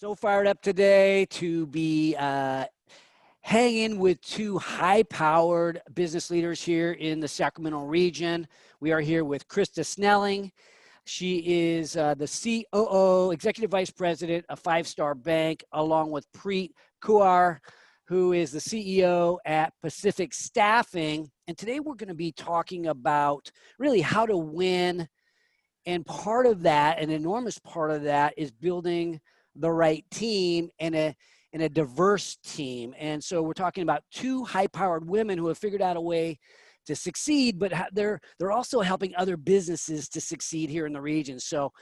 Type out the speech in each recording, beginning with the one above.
So fired up today to be hanging with two high-powered business leaders here in the Sacramento region. We are here with Krista Snelling. She is the COO, Executive Vice President of Five Star Bank, along with Preet Kuar, who is the CEO at Pacific Staffing. And today we're going to be talking about really how to win. And part of that, an enormous part of that, is building the right team and a diverse team. And so we're talking about two high-powered women who have figured out a way to succeed, but they're also helping other businesses to succeed here in the region. So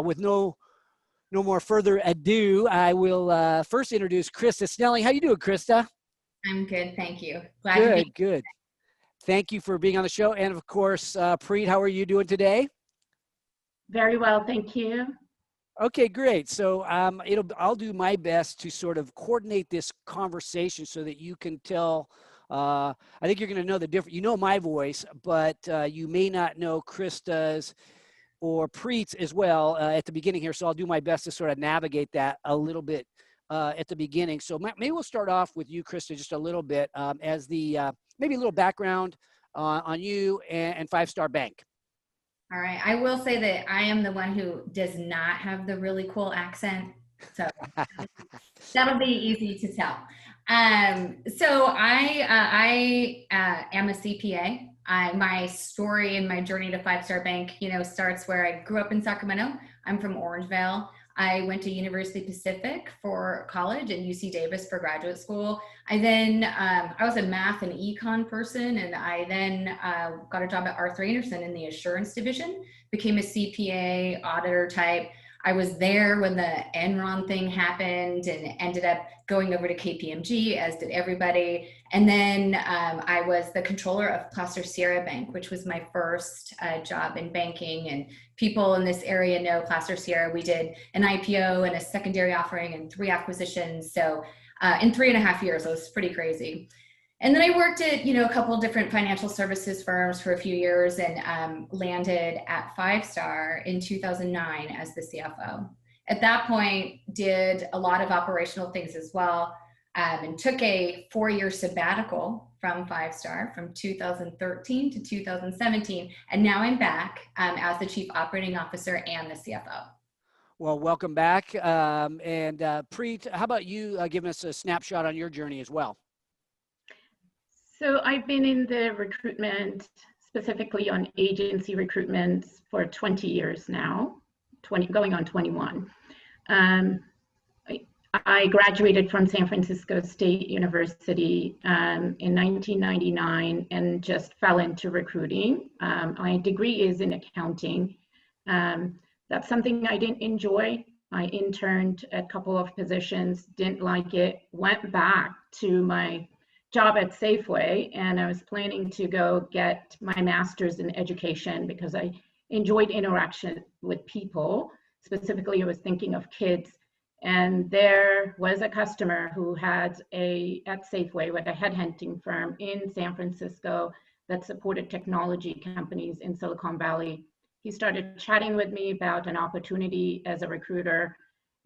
with no more further ado, I will first introduce Krista Snelling. How you doing, Krista? I'm good, thank you. Glad to be Good. Thank you for being on the show. And of course, Preet, how are you doing today? Very well, thank you. Okay, great. So I'll do my best to sort of coordinate this conversation so that you can tell. I think you're going to know the difference. You know my voice, but you may not know Krista's or Preet's as well at the beginning here. So I'll do my best to sort of navigate that a little bit at the beginning. So maybe we'll start off with you, Krista, just a little bit as the maybe a little background on you and Five Star Bank. All right. I will say that I am the one who does not have the really cool accent. So that'll be easy to tell. So I am a CPA. My story and my journey to Five Star Bank, starts where I grew up in Sacramento. I'm from Orangevale. I went to University Pacific for college and UC Davis for graduate school. I was a math and econ person, and I then got a job at Arthur Andersen in the assurance division, became a CPA auditor type. I was there when the Enron thing happened and ended up going over to KPMG, as did everybody. And then I was the controller of Placer Sierra Bank, which was my first job in banking. And people in this area know Placer Sierra. We did an IPO and a secondary offering and 3 acquisitions. So in 3.5 years, it was pretty crazy. And then I worked at, a couple of different financial services firms for a few years and landed at Five Star in 2009 as the CFO. At that point, did a lot of operational things as well, and took a 4-year sabbatical from Five Star from 2013 to 2017. And now I'm back as the Chief Operating Officer and the CFO. Well, welcome back. And Preet, how about you giving us a snapshot on your journey as well? So I've been in the recruitment, specifically on agency recruitment, for 20 years now, going on 21. I graduated from San Francisco State University in 1999 and just fell into recruiting. My degree is in accounting. That's something I didn't enjoy. I interned a couple of positions, didn't like it, went back to my job at Safeway, and I was planning to go get my master's in education because I enjoyed interaction with people. Specifically, I was thinking of kids. And there was a customer who had at Safeway with a headhunting firm in San Francisco that supported technology companies in Silicon Valley. He started chatting with me about an opportunity as a recruiter,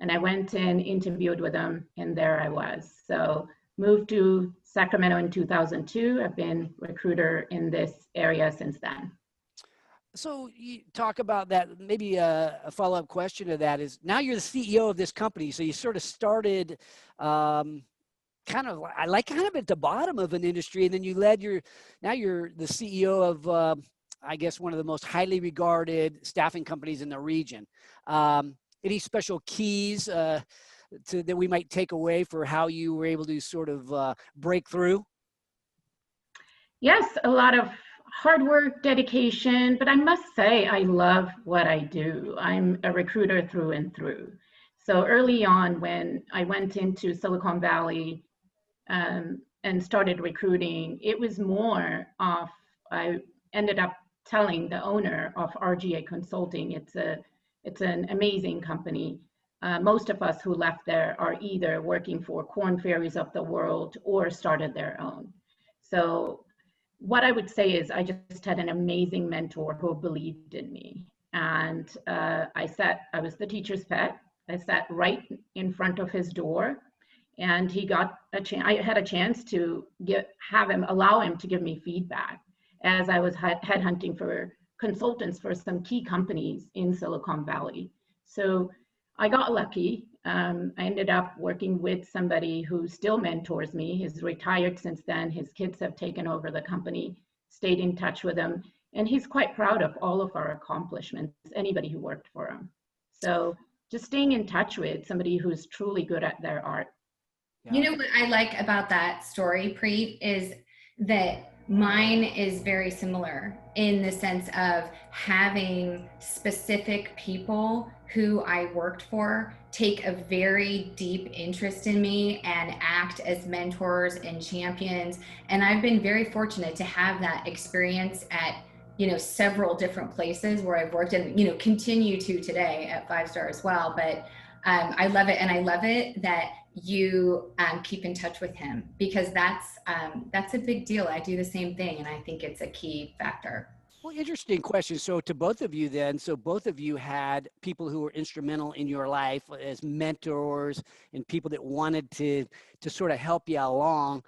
and I went and interviewed with him, and there I was. So moved to Sacramento in 2002. I've been recruiter in this area since then. So you talk about that, maybe a follow-up question to that is, now you're the CEO of this company. So you sort of started kind of at the bottom of an industry, and then you now you're the CEO of, I guess, one of the most highly regarded staffing companies in the region. Any special keys that we might take away for how you were able to sort of break through? Yes, a lot of hard work, dedication, but I must say I love what I do. I'm a recruiter through and through. So early on when I went into Silicon Valley and started recruiting, it was more of, I ended up telling the owner of RGA Consulting, it's an amazing company. Most of us who left there are either working for Korn Ferries of the world or started their own. So what I would say is I just had an amazing mentor who believed in me. And I was the teacher's pet. I sat right in front of his door, and he got a chance. I had a chance to allow him to give me feedback as I was headhunting for consultants for some key companies in Silicon Valley. So I got lucky. I ended up working with somebody who still mentors me. He's retired since then. His kids have taken over the company, stayed in touch with him, and he's quite proud of all of our accomplishments, anybody who worked for him. So just staying in touch with somebody who's truly good at their art. Yeah. You know what I like about that story, Preet, is that mine is very similar in the sense of having specific people who I worked for take a very deep interest in me and act as mentors and champions. And I've been very fortunate to have that experience at, you know, several different places where I've worked, and, you know, continue to today at 5-star as well. But I love it. And I love it that you keep in touch with him, because that's a big deal. I do the same thing, and I think it's a key factor. Well, interesting question. So to both of you then, so both of you had people who were instrumental in your life as mentors and people that wanted to sort of help you along.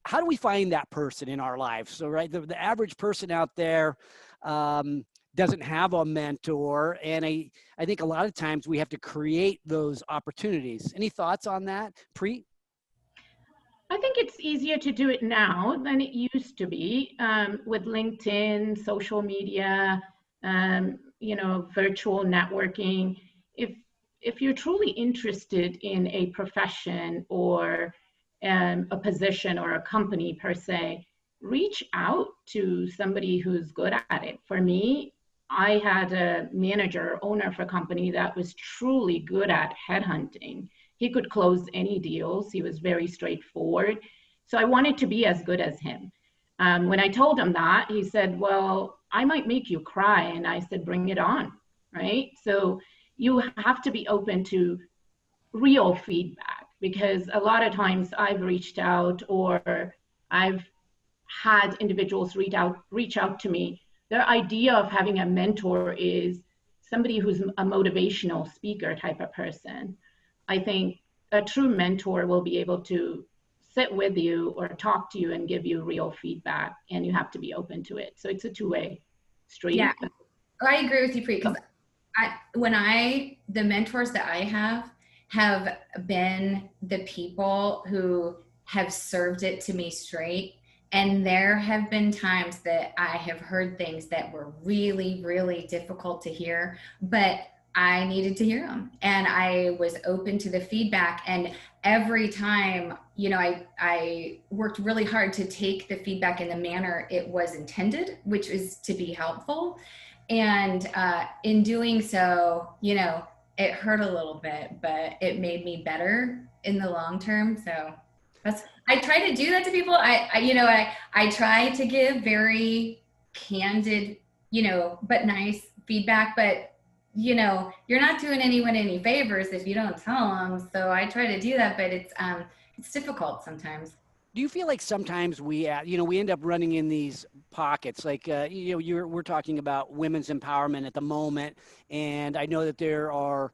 How do we find that person in our life? So, right, the average person out there doesn't have a mentor. And I think a lot of times we have to create those opportunities. Any thoughts on that, Preet? I think it's easier to do it now than it used to be, with LinkedIn, social media, you know, virtual networking. If you're truly interested in a profession or a position or a company per se, reach out to somebody who's good at it. For me, I had a manager, owner of a company that was truly good at headhunting. He could close any deals. He was very straightforward. So I wanted to be as good as him. When I told him that, he said, well, I might make you cry. And I said, bring it on, right? So you have to be open to real feedback, because a lot of times I've reached out, or I've had individuals reach out to me. Their idea of having a mentor is somebody who's a motivational speaker type of person. I think a true mentor will be able to sit with you or talk to you and give you real feedback, and you have to be open to it. So it's a two-way street. Yeah, I agree with you, Preet, because the mentors that I have been the people who have served it to me straight. And there have been times that I have heard things that were really, really difficult to hear, but I needed to hear them, and I was open to the feedback. And every time, you know, I worked really hard to take the feedback in the manner it was intended, which is to be helpful. And in doing so, you know, it hurt a little bit, but it made me better in the long term. So I try to do that to people. I try to give very candid, you know, but nice feedback, but you know, you're not doing anyone any favors if you don't tell them. So I try to do that, but it's difficult sometimes. Do you feel like sometimes we end up running in these pockets? Like, we're talking about women's empowerment at the moment. And I know that there are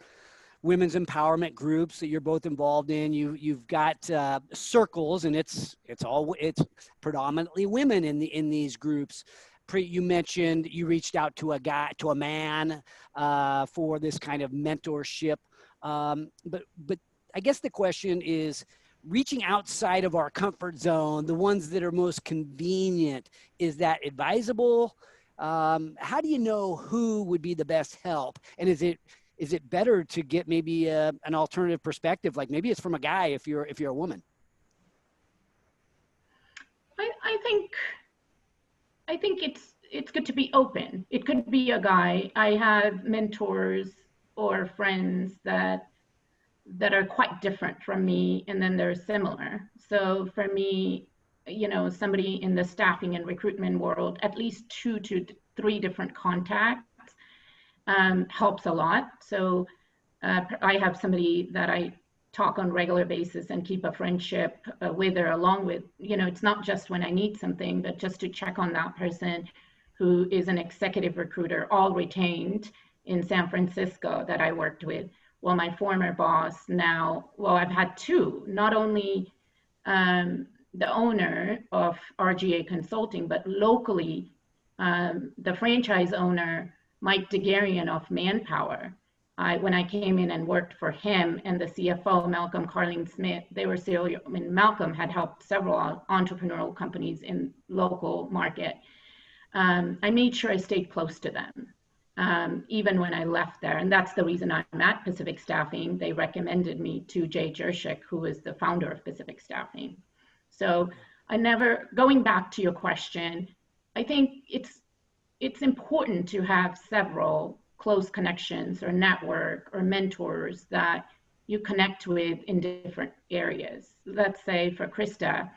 women's empowerment groups that you're both involved in. You've got circles, and it's predominantly women in these groups. Preet, you mentioned you reached out to a man for this kind of mentorship. But I guess the question is, reaching outside of our comfort zone, the ones that are most convenient, is that advisable? How do you know who would be the best help? And is it better to get maybe an alternative perspective? Like maybe it's from a guy if you're a woman. I think it's good to be open. It could be a guy. I have mentors or friends that are quite different from me, and then they're similar. So for me, you know, somebody in the staffing and recruitment world, at least 2 to 3 different contacts helps a lot. So I have somebody that I talk on a regular basis and keep a friendship with or along with. You know, it's not just when I need something, but just to check on that person who is an executive recruiter, all retained in San Francisco, that I worked with. well, my former boss now, well, I've had two, not only the owner of RGA Consulting, but locally, the franchise owner, Mike DeGarian of Manpower. When I came in and worked for him, and the CFO, Malcolm Carling Smith, they were serial, I mean, Malcolm had helped several entrepreneurial companies in local market. I made sure I stayed close to them, even when I left there. And that's the reason I'm at Pacific Staffing. They recommended me to Jay Jershik, who is the founder of Pacific Staffing. So going back to your question, I think it's important to have several close connections or network or mentors that you connect with in different areas. Let's say for Krista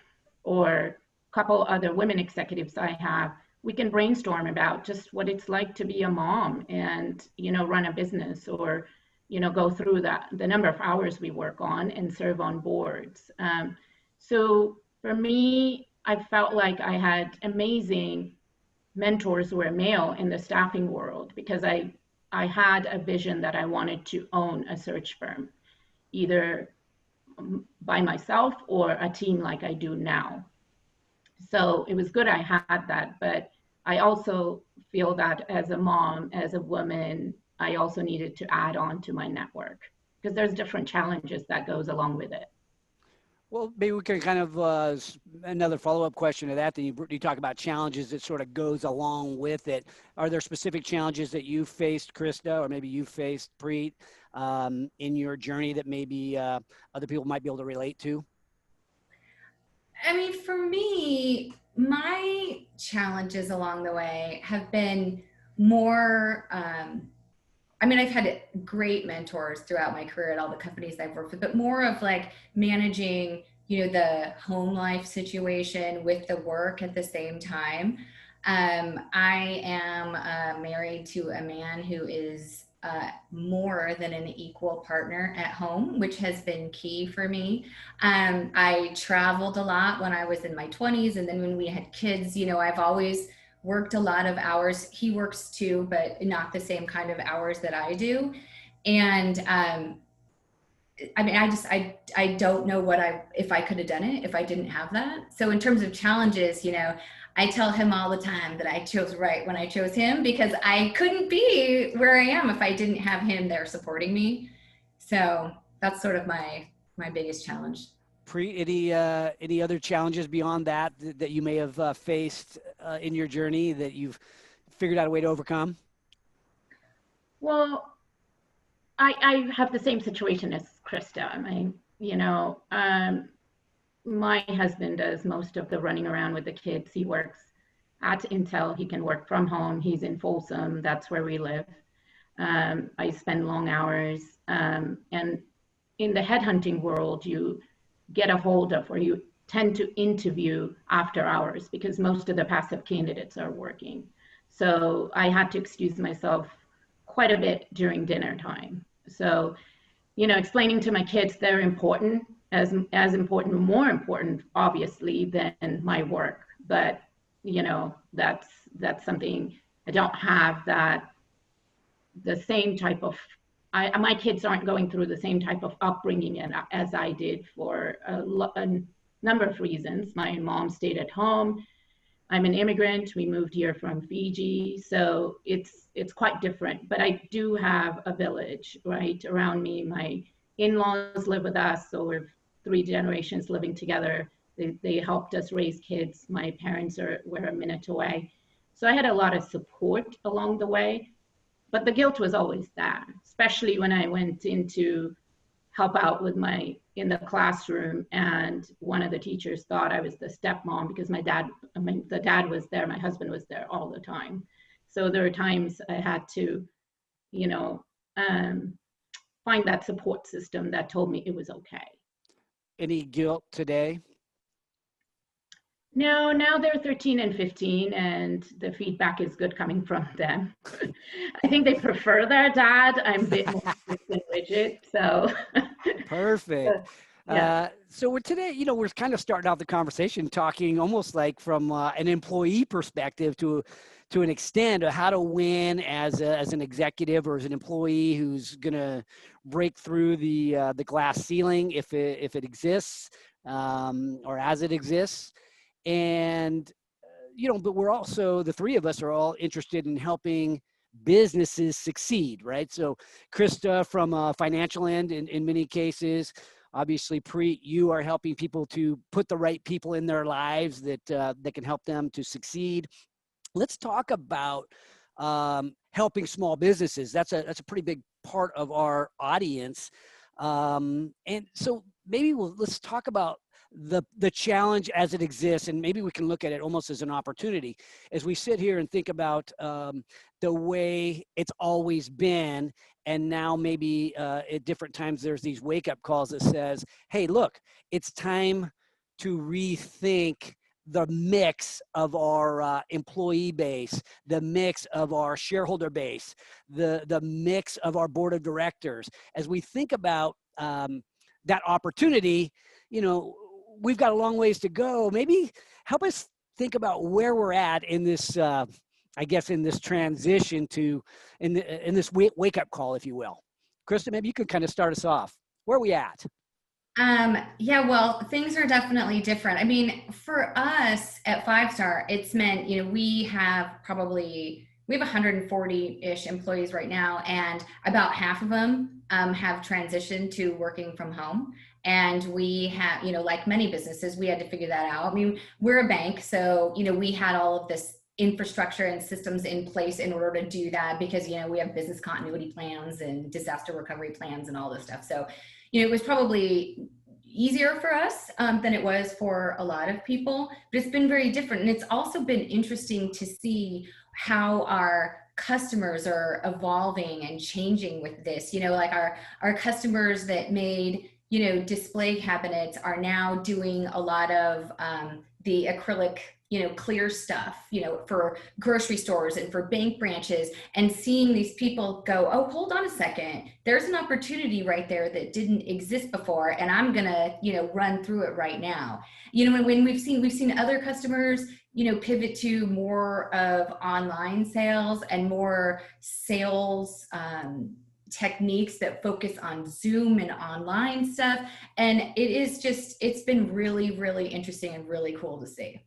or a couple other women executives I have, we can brainstorm about just what it's like to be a mom and, run a business, or, go through the number of hours we work on and serve on boards. So for me, I felt like I had amazing mentors who were male in the staffing world, because I had a vision that I wanted to own a search firm, either by myself or a team like I do now. So it was good I had that, but I also feel that as a mom, as a woman, I also needed to add on to my network, because there's different challenges that goes along with it. Well, maybe we can kind of, another follow-up question to that. Then you talk about challenges that sort of goes along with it. Are there specific challenges that you faced, Krista, or maybe you faced, Preet, in your journey that maybe other people might be able to relate to? I mean, for me, my challenges along the way have been more, I've had great mentors throughout my career at all the companies I've worked with, but more of like managing, the home life situation with the work at the same time. I am married to a man who is more than an equal partner at home, which has been key for me. I traveled a lot when I was in my 20s. And then when we had kids, I've always worked a lot of hours. He works too, but not the same kind of hours that I do. And I don't know if I could have done it if I didn't have that. So in terms of challenges, I tell him all the time that I chose right when I chose him, because I couldn't be where I am if I didn't have him there supporting me. So that's sort of my biggest challenge. Preet, any other challenges beyond that you may have faced in your journey that you've figured out a way to overcome? Well, I have the same situation as Krista. My husband does most of the running around with the kids. He works at Intel. He can work from home. He's in Folsom. That's where we live. I spend long hours. And in the headhunting world, you get a hold of, or you tend to interview after hours, because most of the passive candidates are working. So I had to excuse myself quite a bit during dinner time. So, explaining to my kids they're important, as important, more important, obviously, than my work. But, that's something I don't have, that the same type of, my kids aren't going through the same type of upbringing as I did, for a number of reasons. My mom stayed at home. I'm an immigrant. We moved here from Fiji. So it's quite different, but I do have a village right around me. My in-laws live with us, so we're 3 generations living together. They helped us raise kids. My parents were a minute away. So I had a lot of support along the way, but the guilt was always there, especially when I went in to help out in the classroom, and one of the teachers thought I was the stepmom, because the dad was there, my husband was there all the time. So there were times I had to, find that support system that told me it was okay. Any guilt today? No, now they're 13 and 15, and the feedback is good coming from them. I think they prefer their dad. I'm a bit more strict and rigid, so. Perfect. Yeah. So we're today, we're kind of starting out the conversation talking almost like from an employee perspective to an extent of how to win as an executive or as an employee who's going to break through the glass ceiling if it exists, or as it exists. And but we're also, the three of us are all interested in helping businesses succeed, right? So Krista, from a financial end, in many cases, obviously Preet, you are helping people to put the right people in their lives that can help them to succeed. Let's talk about helping small businesses. That's a pretty big part of our audience. And so maybe let's talk about the challenge as it exists, and maybe we can look at it almost as an opportunity as we sit here and think about the way it's always been, and now maybe at different times there's these wake-up calls that says, hey, look, it's time to rethink the mix of our employee base, the mix of our shareholder base, the mix of our board of directors. As we think about that opportunity, we've got a long ways to go. Maybe help us think about where we're at in this, I guess, in this transition in this wake-up call, if you will. Krista, maybe you could kind of start us off. Where are we at? Yeah, well, things are definitely different. I mean, for us at 5-Star, it's meant, we have 140-ish employees right now, and about half of them have transitioned to working from home. And we have, like many businesses, we had to figure that out. I mean, we're a bank, so, we had all of this infrastructure and systems in place in order to do that because, we have business continuity plans and disaster recovery plans and all this stuff. So, it was probably easier for us than it was for a lot of people, but it's been very different. And it's also been interesting to see how our customers are evolving and changing with this. Like our customers that made, display cabinets are now doing a lot of the acrylic, clear stuff, for grocery stores and for bank branches, and seeing these people go, oh, hold on a second, there's an opportunity right there that didn't exist before, and I'm gonna, run through it right now. When we've seen other customers, pivot to more of online sales and more sales techniques that focus on Zoom and online stuff. And it's been really, really interesting and really cool to see.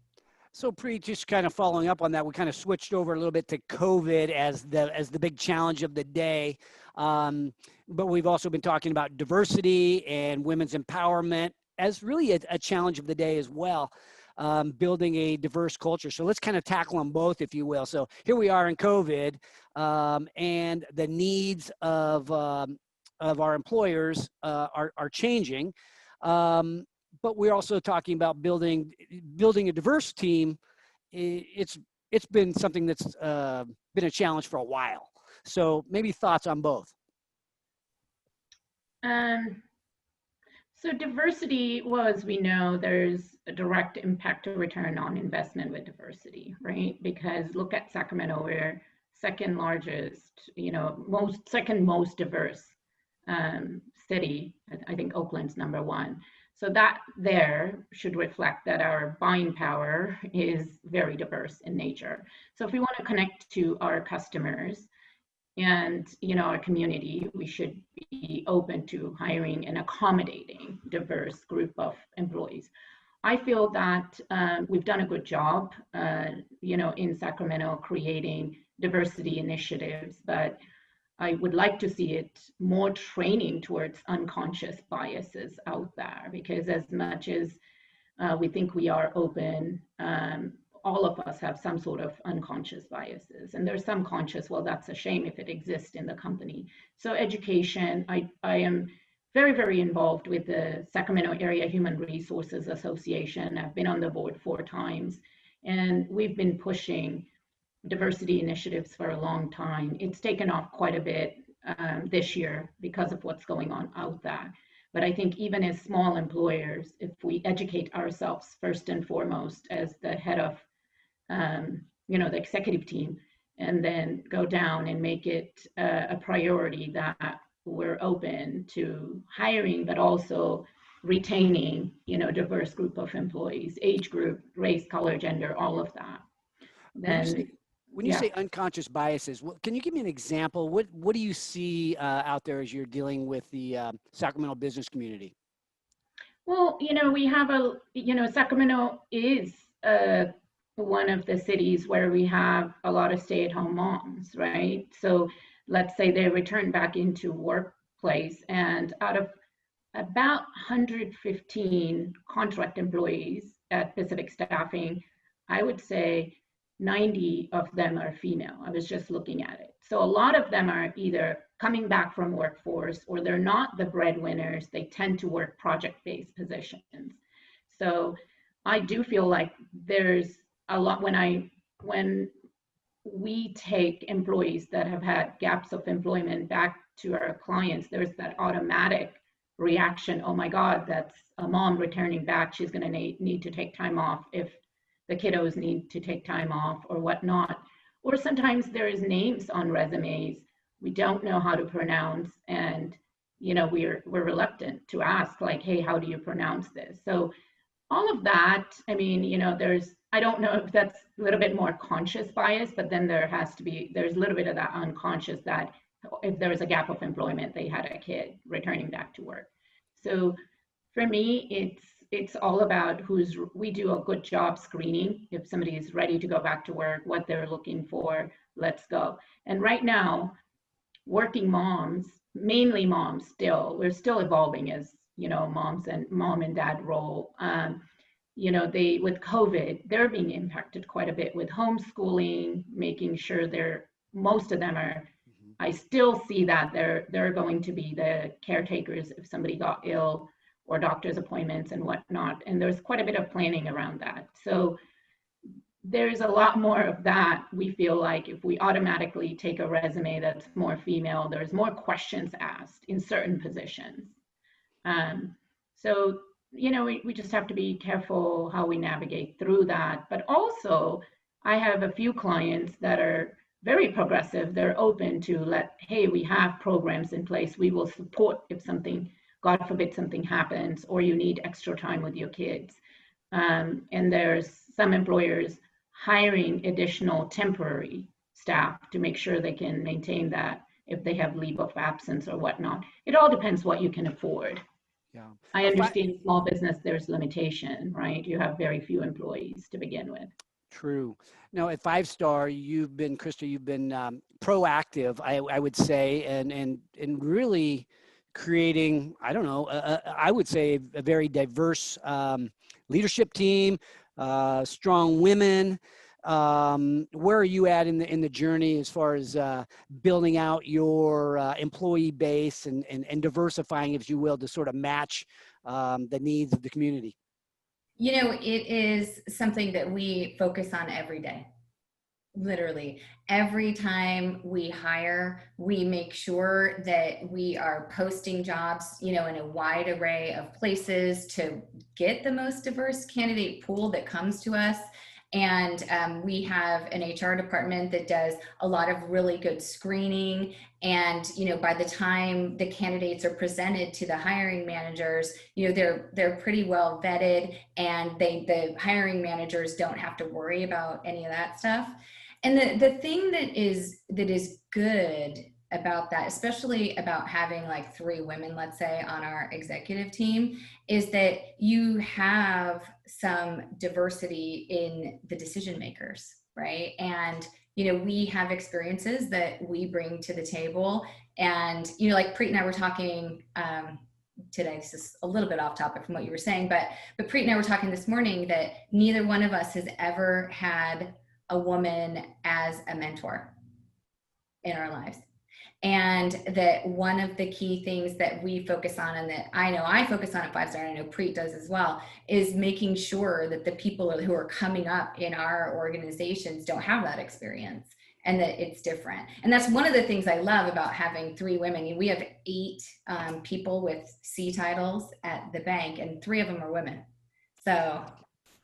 So Preet, just kind of following up on that, we kind of switched over a little bit to COVID as the big challenge of the day. But we've also been talking about diversity and women's empowerment as really a challenge of the day as well, building a diverse culture. So let's kind of tackle them both, if you will. So here we are in COVID, and the needs of our employers are changing. But we're also talking about building a diverse team. It's been something that's been a challenge for a while. So maybe thoughts on both. So diversity, well, as we know, there's a direct impact to return on investment with diversity, right? Because look at Sacramento, we're second largest, second most diverse city. I think Oakland's number one. So that there should reflect that our buying power is very diverse in nature. So if we want to connect to our customers and our community, we should be open to hiring and accommodating diverse group of employees. I feel that we've done a good job, in Sacramento creating diversity initiatives, but I would like to see it more training towards unconscious biases out there, because as much as we think we are open, all of us have some sort of unconscious biases, and there's some conscious. Well, that's a shame if it exists in the company. So education, I am very, very involved with the Sacramento Area Human Resources Association. I've been on the board 4 times, and we've been pushing diversity initiatives for a long time. It's taken off quite a bit this year because of what's going on out there. But I think even as small employers, if we educate ourselves first and foremost as the head of, the executive team, and then go down and make it a priority that we're open to hiring, but also retaining, diverse group of employees, age group, race, color, gender, all of that. Then, When you say unconscious biases, can you give me an example? What do you see out there as you're dealing with the Sacramento business community? Well, we have Sacramento is one of the cities where we have a lot of stay-at-home moms, right? So let's say they return back into workplace, and out of about 115 contract employees at Pacific Staffing, I would say 90 of them are female. I was just looking at it. So a lot of them are either coming back from workforce or they're not the breadwinners. They tend to work project-based positions. So I do feel like there's a lot when we take employees that have had gaps of employment back to our clients, there's that automatic reaction. Oh my God, that's a mom returning back. She's going to need to take time off if the kiddos need to take time off or whatnot. Or sometimes there is names on resumes we don't know how to pronounce, and we're reluctant to ask, like, hey, how do you pronounce this? So all of that, I mean, I don't know if that's a little bit more conscious bias, but then there's a little bit of that unconscious, that if there was a gap of employment, they had a kid returning back to work. So for me, it's all about we do a good job screening. If somebody is ready to go back to work, what they're looking for, let's go. And right now, working moms, mainly moms we're still evolving as, moms and mom and dad role. With COVID, they're being impacted quite a bit with homeschooling, making sure most of them are, I still see that they're going to be the caretakers if somebody got ill, or doctor's appointments and whatnot. And there's quite a bit of planning around that. So there's a lot more of that. We feel like if we automatically take a resume that's more female, there's more questions asked in certain positions. So, we just have to be careful how we navigate through that. But also, I have a few clients that are very progressive. They're open to hey, we have programs in place. We will support if something, God forbid, something happens, or you need extra time with your kids. And there's some employers hiring additional temporary staff to make sure they can maintain that if they have leave of absence or whatnot. It all depends what you can afford. Yeah. I understand small business, there's limitation, right? You have very few employees to begin with. True. Now at 5-Star, Krista, you've been proactive, I would say, and really creating, I don't know, I would say a very diverse leadership team, strong women. Where are you at in the journey as far as building out your employee base and diversifying, if you will, to sort of match the needs of the community? It is something that we focus on every day. Literally, every time we hire, we make sure that we are posting jobs, in a wide array of places to get the most diverse candidate pool that comes to us. And we have an HR department that does a lot of really good screening. And, by the time the candidates are presented to the hiring managers, they're pretty well vetted, and the hiring managers don't have to worry about any of that stuff. And the thing that is good about that, especially about having like 3 women, let's say, on our executive team, is that you have some diversity in the decision makers, right? And, we have experiences that we bring to the table. And, like Preet and I were talking today, this is a little bit off topic from what you were saying, but Preet and I were talking this morning that neither one of us has ever had a woman as a mentor in our lives. And that one of the key things that we focus on, and that I know I focus on at 5-Star, and I know Preet does as well, is making sure that the people who are coming up in our organizations don't have that experience, and that it's different. And that's one of the things I love about having 3 women. We have 8 people with C titles at the bank, and 3 of them are women. So, I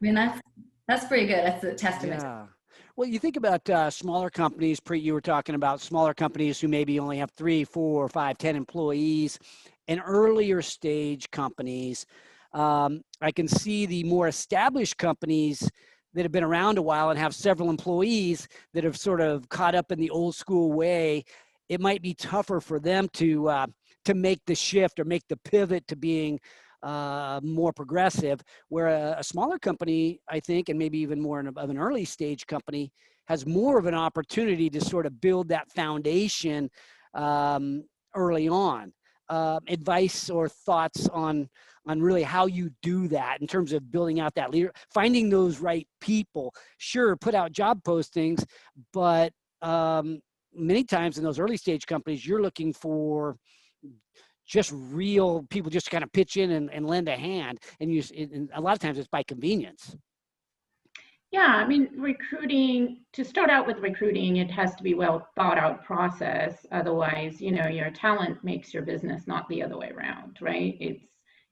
mean, that's pretty good. That's a testament. Yeah. Well, you think about smaller companies, Preet, you were talking about smaller companies who maybe only have 3, 4, 5, 10 employees. and earlier stage companies. I can see the more established companies that have been around a while and have several employees that have sort of caught up in the old school way. It might be tougher for them to make the shift or make the pivot to being more progressive, where a smaller company, I think, and maybe even more of an early stage company, has more of an opportunity to sort of build that foundation early on. Advice or thoughts on really how you do that in terms of building out that leader, finding those right people. Sure, put out job postings, but many times in those early stage companies, you're looking for just real people just to kind of pitch in and lend a hand. And a lot of times it's by convenience. Yeah, I mean, to start out with recruiting, it has to be well thought out process. Otherwise, your talent makes your business, not the other way around, right?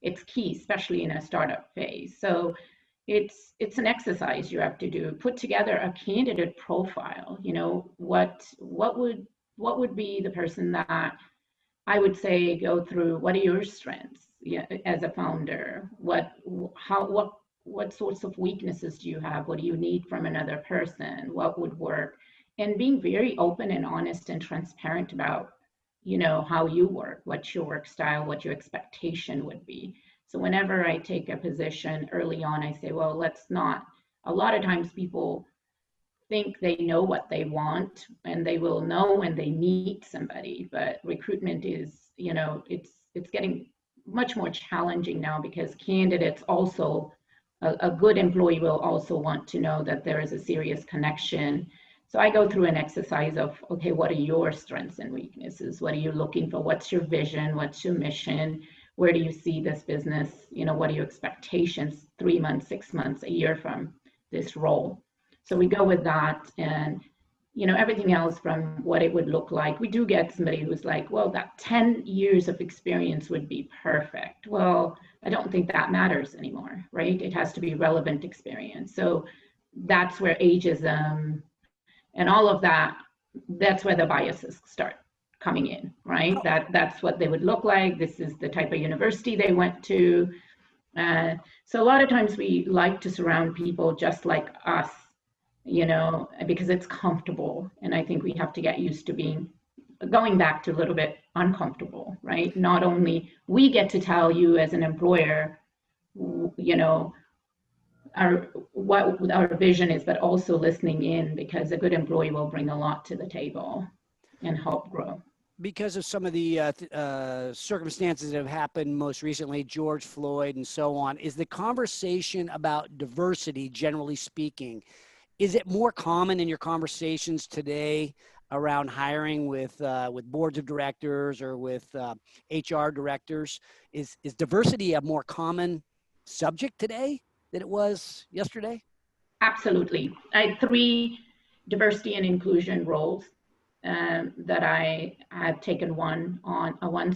It's key, especially in a startup phase. So it's an exercise you have to do. Put together a candidate profile. What would be the person that I would say go through? What are your strengths as a founder? What sorts of weaknesses do you have? What do you need from another person? What would work? And being very open and honest and transparent about, how you work, what's your work style, what your expectation would be. So whenever I take a position early on, I say, well, a lot of times people think they know what they want, and they will know when they meet somebody. But recruitment is, it's getting much more challenging now, because candidates also, a good employee will also want to know that there is a serious connection. So I go through an exercise of, okay, what are your strengths and weaknesses? What are you looking for? What's your vision? What's your mission? Where do you see this business? What are your expectations 3 months, 6 months, a year from this role? So we go with that, and everything else from what it would look like. We do get somebody who's like, well, that 10 years of experience would be perfect. Well, I don't think that matters anymore, right? It has to be relevant experience. So that's where ageism and all of that's where the biases start coming in, right? That's what they would look like. This is the type of university they went to. So a lot of times we like to surround people just like us, because it's comfortable. And I think we have to get used to going back to a little bit uncomfortable, right? Not only we get to tell you as an employer, what our vision is, but also listening in, because a good employee will bring a lot to the table and help grow. Because of some of the circumstances that have happened most recently, George Floyd and so on, is the conversation about diversity, generally speaking, is it more common in your conversations today around hiring with boards of directors or with HR directors? Is diversity a more common subject today than it was yesterday? Absolutely. I had 3 diversity and inclusion roles that I have taken one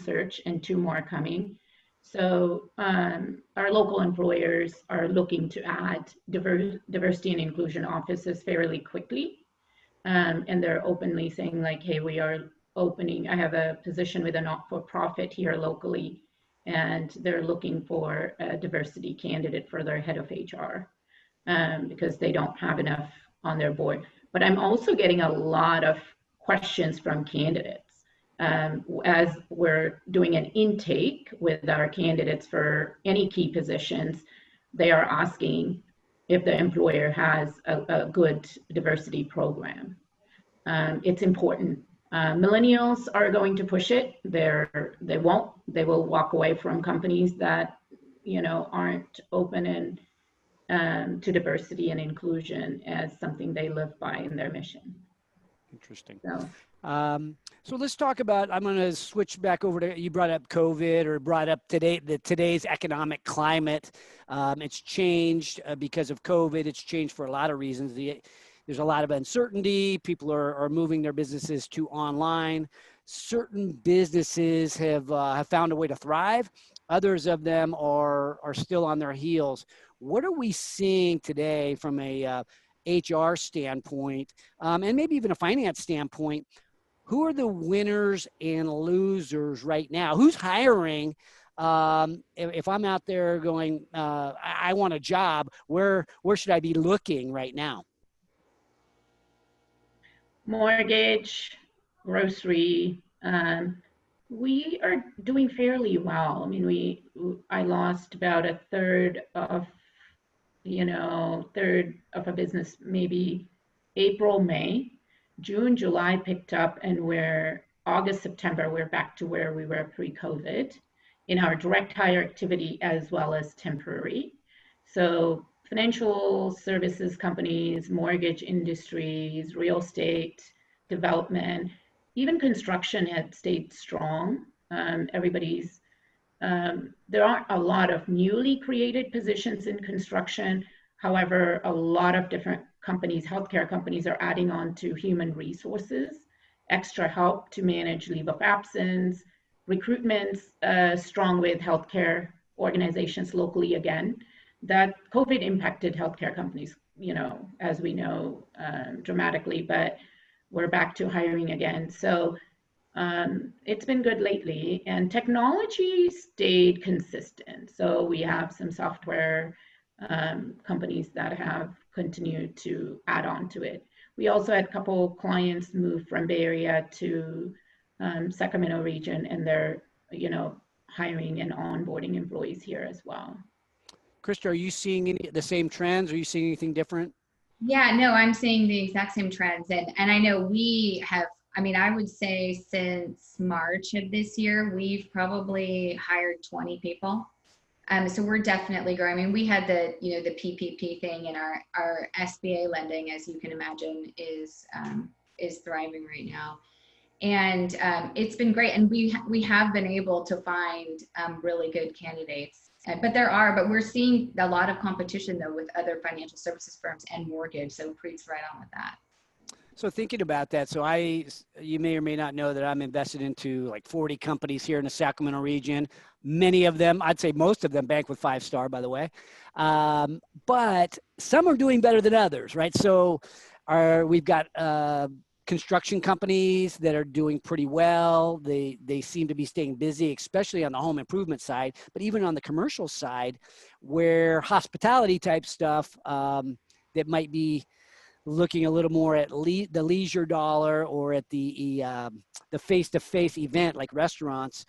search, and 2 more coming. So our local employers are looking to add diversity and inclusion offices fairly quickly. And they're openly saying like, hey, we are opening, I have a position with a not-for-profit here locally, and they're looking for a diversity candidate for their head of HR because they don't have enough on their board. But I'm also getting a lot of questions from candidates. As we're doing an intake with our candidates for any key positions, they are asking if the employer has a good diversity program. It's important. Millennials are going to push it. They will walk away from companies that aren't open and to diversity and inclusion as something they live by in their mission. Interesting. So let's talk about, I'm going to switch back over to, you brought up COVID, or brought up today's economic climate. It's changed because of COVID. It's changed for a lot of reasons. There's a lot of uncertainty. People are moving their businesses to online. Certain businesses have found a way to thrive. Others of them are still on their heels. What are we seeing today from a HR standpoint, and maybe even a finance standpoint? who are the winners and losers right now? Who's hiring? If I'm out there going, I want a job, where should I be looking right now? Mortgage, grocery. We are doing fairly well. I mean, I lost about a third of a business, maybe April, May. June, July picked up, and August, September, we're back to where we were pre-COVID in our direct hire activity as well as temporary. So financial services companies, mortgage industries, real estate development, even construction had stayed strong. There aren't a lot of newly created positions in construction. However, a lot of different companies, healthcare companies, are adding on to human resources, extra help to manage leave of absence, recruitments, strong with healthcare organizations locally again. That COVID impacted healthcare companies, as we know, dramatically, but we're back to hiring again. So it's been good lately, and technology stayed consistent. So we have some software companies that have continued to add on to it. We also had a couple clients move from Bay Area to Sacramento region, and they're, hiring and onboarding employees here as well. Krista, are you seeing the same trends? Are you seeing anything different? Yeah, no, I'm seeing the exact same trends. And I know we have, I would say since March of this year, we've probably hired 20 people. So we're definitely growing. We had the PPP thing, and our SBA lending, as you can imagine, is thriving right now. And it's been great. And we have been able to find really good candidates. But we're seeing a lot of competition though with other financial services firms and mortgage. So Preet's right on with that. So thinking about that, you may or may not know that I'm invested into like 40 companies here in the Sacramento region. Many of them, I'd say most of them, bank with 5-star, by the way. But some are doing better than others, right? So we've got construction companies that are doing pretty well. They seem to be staying busy, especially on the home improvement side, but even on the commercial side, where hospitality type stuff that might be looking a little more at the leisure dollar or at the face-to-face event like restaurants,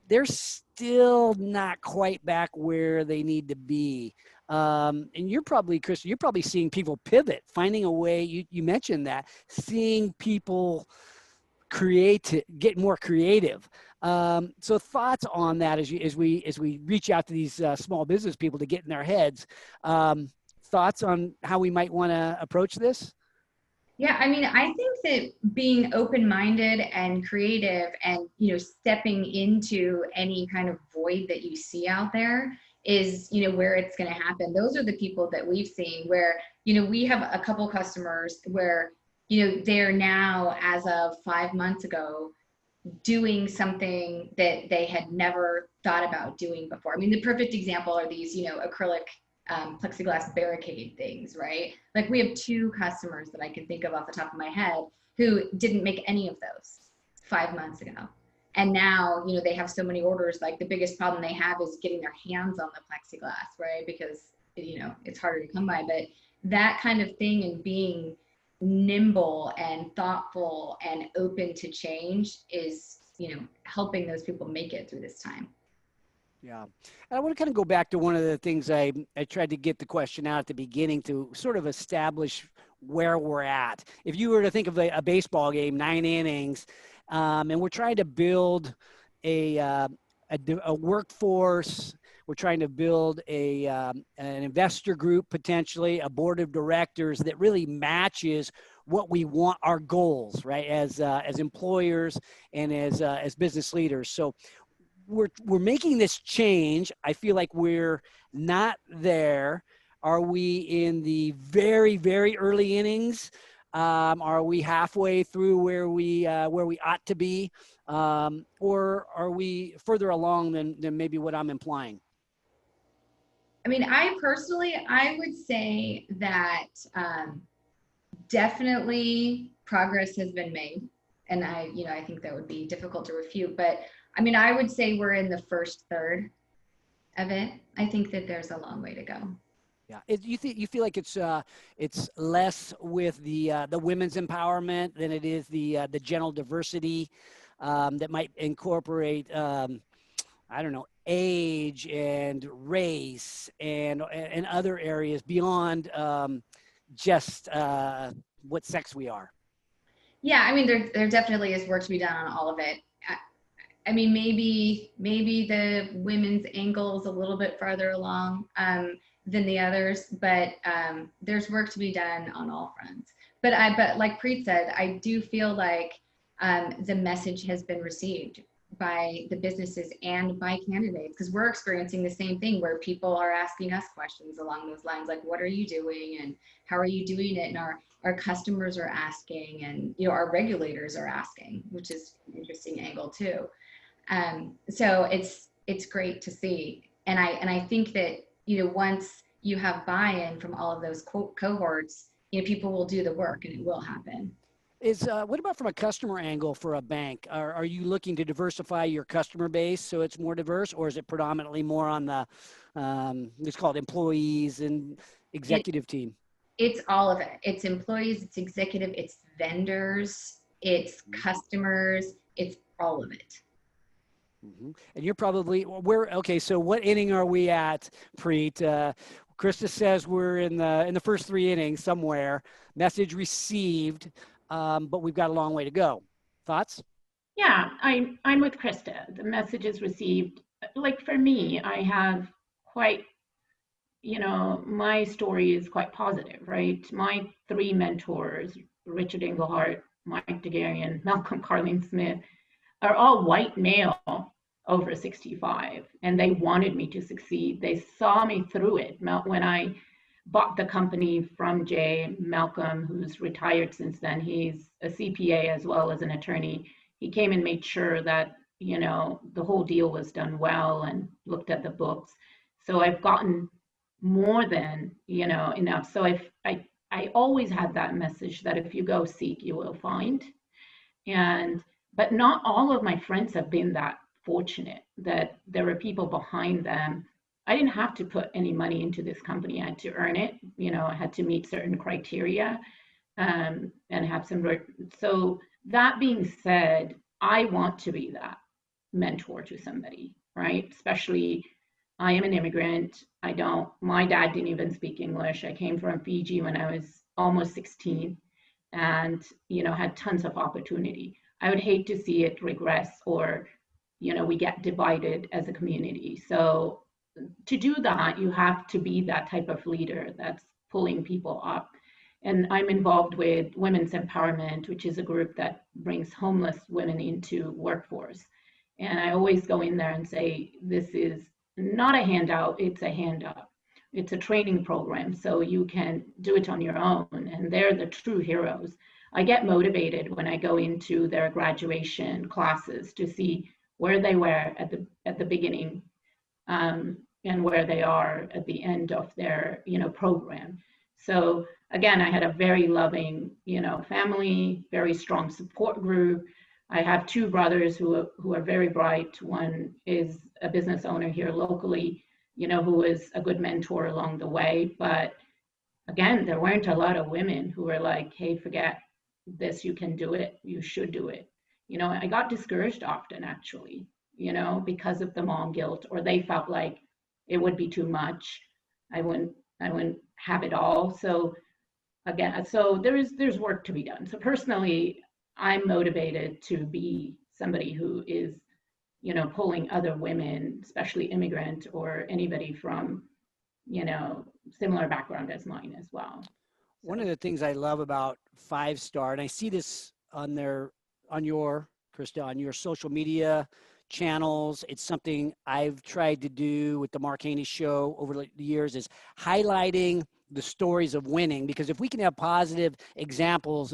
they're still not quite back where they need to be. And you're probably, Krista, you're probably seeing people pivot, finding a way. You mentioned that, seeing people get more creative. So thoughts on that as we reach out to these small business people to get in their heads. Thoughts on how we might want to approach this? Yeah, I think that being open-minded and creative and, stepping into any kind of void that you see out there is, where it's going to happen. Those are the people that we've seen where, we have a couple customers where, they're now, as of 5 months ago, doing something that they had never thought about doing before. The perfect example are these, acrylic plexiglass barricade things, right? Like we have 2 customers that I can think of off the top of my head who didn't make any of those 5 months ago. And now, they have so many orders, like the biggest problem they have is getting their hands on the plexiglass, right? Because, it's harder to come by, but that kind of thing, and being nimble and thoughtful and open to change is, helping those people make it through this time. Yeah. And I want to kind of go back to one of the things I tried to get the question out at the beginning to sort of establish where we're at. If you were to think of a baseball game, 9 innings, and we're trying to build a workforce, we're trying to build an investor group, potentially a board of directors that really matches what we want, our goals, right? As employers and as business leaders. So we're making this change. I feel like we're not there. Are we in the very, very early innings? Are we halfway through where we ought to be? Or are we further along than maybe what I'm implying? I would say that definitely progress has been made. And I think that would be difficult to refute, but I mean, I would say we're in the first third of it. I think that there's a long way to go. Yeah, you feel like it's less with the women's empowerment than it is the general diversity that might incorporate I don't know, age and race and other areas beyond just what sex we are. Yeah, I mean, there definitely is work to be done on all of it. I mean, maybe the women's angle is a little bit farther along than the others, but there's work to be done on all fronts. But like Preet said, I do feel like the message has been received by the businesses and by candidates, because we're experiencing the same thing where people are asking us questions along those lines, like, what are you doing and how are you doing it? And our customers are asking, and our regulators are asking, which is an interesting angle too. So it's great to see. And I think that, once you have buy-in from all of those cohorts, people will do the work and it will happen. What about from a customer angle for a bank? Are you looking to diversify your customer base so it's more diverse, or is it predominantly more on the, it's called employees and executive team? It's all of it. It's employees, it's executive, it's vendors, it's customers, it's all of it. Mm-hmm. And you're probably, okay, so what inning are we at, Preet? Krista says we're in the first 3 innings somewhere. Message received, but we've got a long way to go. Thoughts? Yeah, I'm with Krista. The message is received. Like for me, I have quite, my story is quite positive, right? My 3 mentors, Richard Englehart, Mike DeGarian, Malcolm Carling Smith, are all white male over 65, and they wanted me to succeed. They saw me through it. When I bought the company from Jay, Malcolm, who's retired since then, he's a CPA as well as an attorney. He came and made sure that, the whole deal was done well and looked at the books. So I've gotten more than, enough. So I always had that message that if you go seek, you will find. But not all of my friends have been that fortunate that there were people behind them. I didn't have to put any money into this company. I had to earn it. I had to meet certain criteria and have some work. So that being said, I want to be that mentor to somebody, right? Especially, I am an immigrant. My dad didn't even speak English. I came from Fiji when I was almost 16 and, had tons of opportunity. I would hate to see it regress or, we get divided as a community. So to do that, you have to be that type of leader that's pulling people up. And I'm involved with Women's Empowerment, which is a group that brings homeless women into workforce. And I always go in there and say, this is not a handout, it's a hand up. It's a training program, so you can do it on your own. And they're the true heroes. I get motivated when I go into their graduation classes to see where they were at the beginning and where they are at the end of their program. So again, I had a very loving family, very strong support group. I have 2 brothers who are very bright. One is a business owner here locally, who is a good mentor along the way. But again, there weren't a lot of women who were like, hey, forget this, you can do it, you should do it. I got discouraged often actually, because of the mom guilt, or they felt like it would be too much. I wouldn't have it all. So again, so there's work to be done. So personally, I'm motivated to be somebody who is, pulling other women, especially immigrant or anybody from, similar background as mine as well. One of the things I love about 5-Star, and I see this on your, Krista, on your social media channels, it's something I've tried to do with the Mark Haney show over the years, is highlighting the stories of winning. Because if we can have positive examples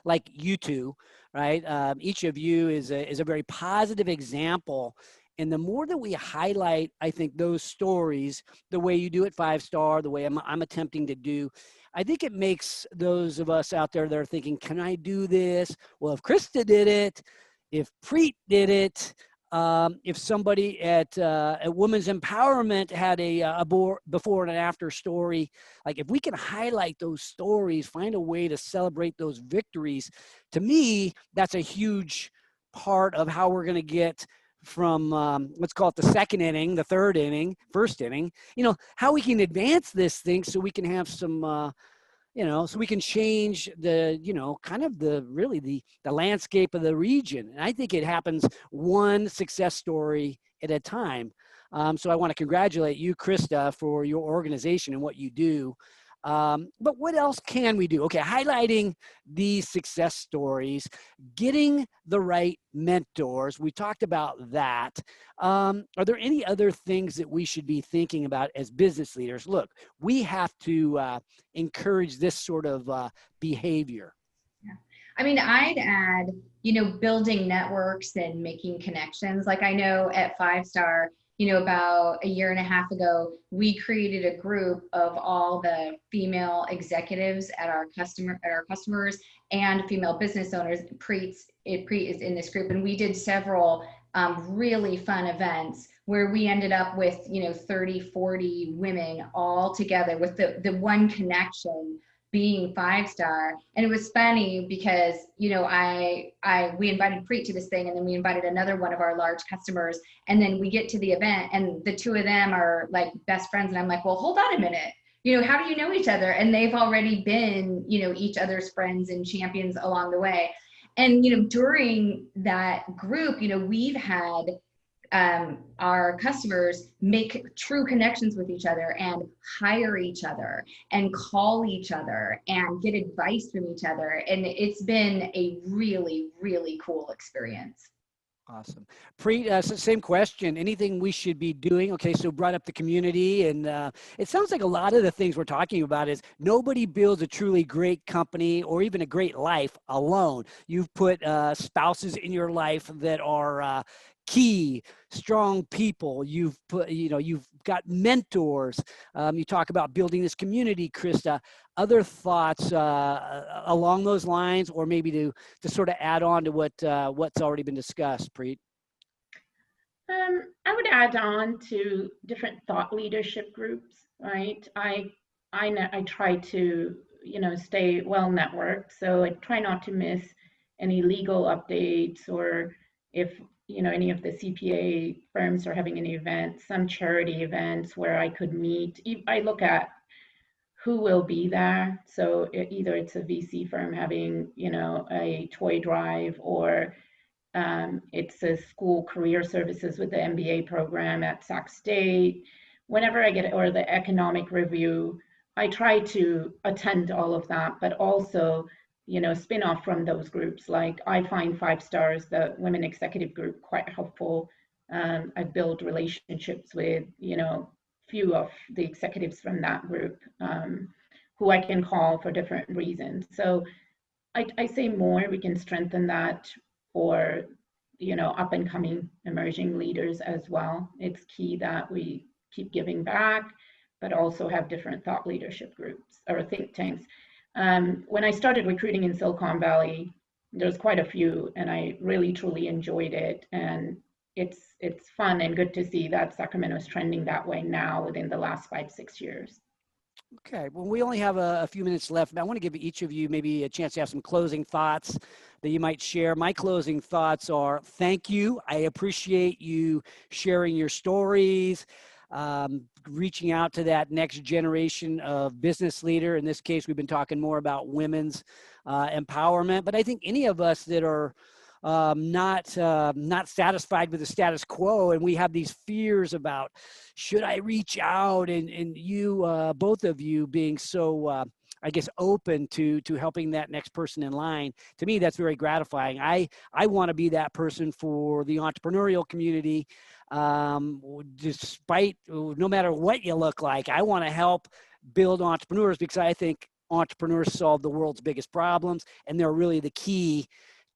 like you two, right? Each of you is a very positive example. And the more that we highlight, I think, those stories, the way you do it 5-star, the way I'm attempting to do, I think it makes those of us out there that are thinking, can I do this? Well, if Krista did it, if Preet did it, if somebody at Women's Empowerment had a before and after story, like if we can highlight those stories, find a way to celebrate those victories, to me, that's a huge part of how we're going to get from, let's call it the second inning, the third inning, first inning, how we can advance this thing so we can have some, so we can change the, kind of the landscape of the region. And I think it happens one success story at a time. So I want to congratulate you, Krista, for your organization and what you do. But what else can we do? Okay, highlighting these success stories, getting the right mentors. We talked about that. Are there any other things that we should be thinking about as business leaders? Look, we have to encourage this sort of behavior. Yeah. I mean, I'd add, building networks and making connections. Like I know at 5-star, about a year and a half ago, we created a group of all the female executives at our customers and female business owners. Preet is in this group, and we did several really fun events where we ended up with 30, 40 women all together with the one connection being 5-star. And it was funny because, we invited Preet to this thing, and then we invited another one of our large customers, and then we get to the event and the two of them are like best friends. And I'm like, well, hold on a minute. How do you know each other? And they've already been, each other's friends and champions along the way. And, during that group, we've had our customers make true connections with each other and hire each other and call each other and get advice from each other. And it's been a really, really cool experience. Awesome. Preet, same question. Anything we should be doing? Okay, so brought up the community, and it sounds like a lot of the things we're talking about is nobody builds a truly great company or even a great life alone. You've put spouses in your life that are key, strong people. You've put, you've got mentors. You talk about building this community, Krista. Other thoughts along those lines, or maybe to sort of add on to what's already been discussed, Preet? I would add on to different thought leadership groups, right? I try to, stay well networked. So I try not to miss any legal updates, or if, any of the CPA firms are having any events, some charity events where I could meet. I look at who will be there. So either it's a VC firm having, a toy drive, or it's a school career services with the MBA program at Sac State. Whenever I get, or the economic review, I try to attend all of that, but also, spin off from those groups. Like I find 5-stars, the women executive group, quite helpful. I build relationships with, few of the executives from that group who I can call for different reasons. So I say more, we can strengthen that for, up and coming emerging leaders as well. It's key that we keep giving back, but also have different thought leadership groups or think tanks. When I started recruiting in Silicon Valley, there's quite a few, and I really truly enjoyed it. And it's fun and good to see that Sacramento is trending that way now within the last 5-6 years. Okay, well, we only have a few minutes left. I want to give each of you maybe a chance to have some closing thoughts that you might share. My closing thoughts are, thank you. I appreciate you sharing your stories, reaching out to that next generation of business leader. In this case, we've been talking more about women's empowerment, but I think any of us that are not satisfied with the status quo, and we have these fears about, should I reach out, and you, both of you being so, I guess, open to helping that next person in line. To me, that's very gratifying. I want to be that person for the entrepreneurial community. Despite, no matter what you look like, I want to help build entrepreneurs, because I think entrepreneurs solve the world's biggest problems, and they're really the key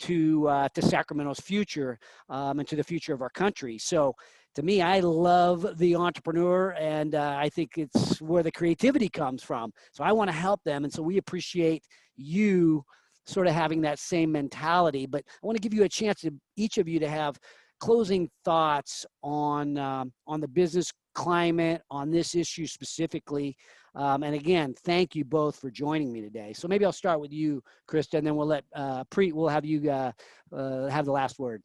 to Sacramento's future and to the future of our country. So to me, I love the entrepreneur, and I think it's where the creativity comes from. So I want to help them. And so we appreciate you sort of having that same mentality. But I want to give you a chance to each of you to have closing thoughts on the business climate, on this issue specifically. And again, thank you both for joining me today. So maybe I'll start with you, Krista, and then we'll let Preet, we'll have you have the last word.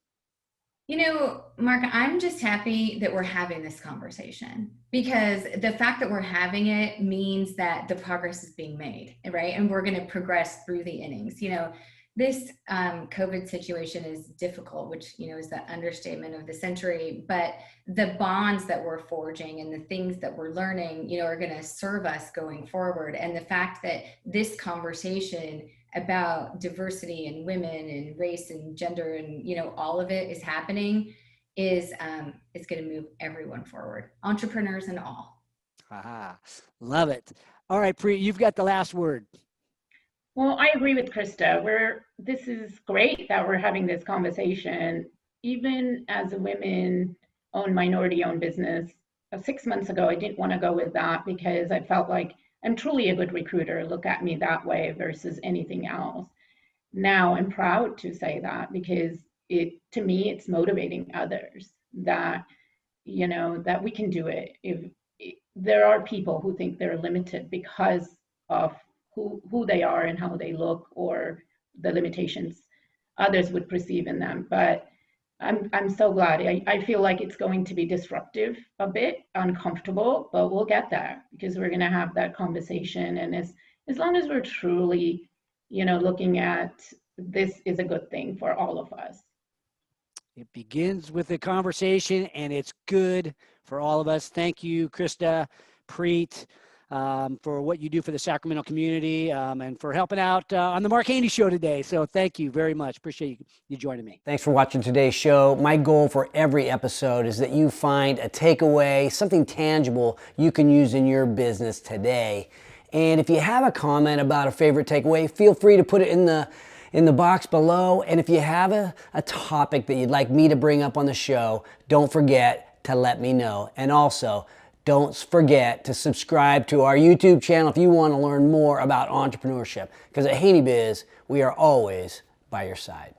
You know, Mark, I'm just happy that we're having this conversation, because the fact that we're having it means that the progress is being made, right? And we're going to progress through the innings. You know, this COVID situation is difficult, which, you know, is the understatement of the century, but the bonds that we're forging and the things that we're learning, you know, are going to serve us going forward. And the fact that this conversation about diversity and women and race and gender and, you know, all of it is happening is it's going to move everyone forward, entrepreneurs and all. Love it. All right, Preet, you've got the last word. Well, I agree with Krista. This is great that we're having this conversation. Even as a women-owned, minority-owned business, 6 months ago, I didn't want to go with that because I felt like I'm truly a good recruiter. Look at me that way versus anything else. Now I'm proud to say that, because to me, it's motivating others that, you know, that we can do it. If there are people who think they're limited because of who they are and how they look, or the limitations others would perceive in them. But I'm so glad. I feel like it's going to be disruptive, a bit uncomfortable, but we'll get there, because we're going to have that conversation. And as long as we're truly, you know, looking at this is a good thing for all of us. It begins with a conversation, and it's good for all of us. Thank you, Krista, Preet, for what you do for the Sacramento community, and for helping out on the Mark Haney Show today. So thank you very much. Appreciate you joining me. Thanks for watching today's show. My goal for every episode is that you find a takeaway, something tangible you can use in your business today. And if you have a comment about a favorite takeaway, feel free to put it in the box below. And if you have a topic that you'd like me to bring up on the show, don't forget to let me know. And also, don't forget to subscribe to our YouTube channel if you want to learn more about entrepreneurship. Because at Haney Biz, we are always by your side.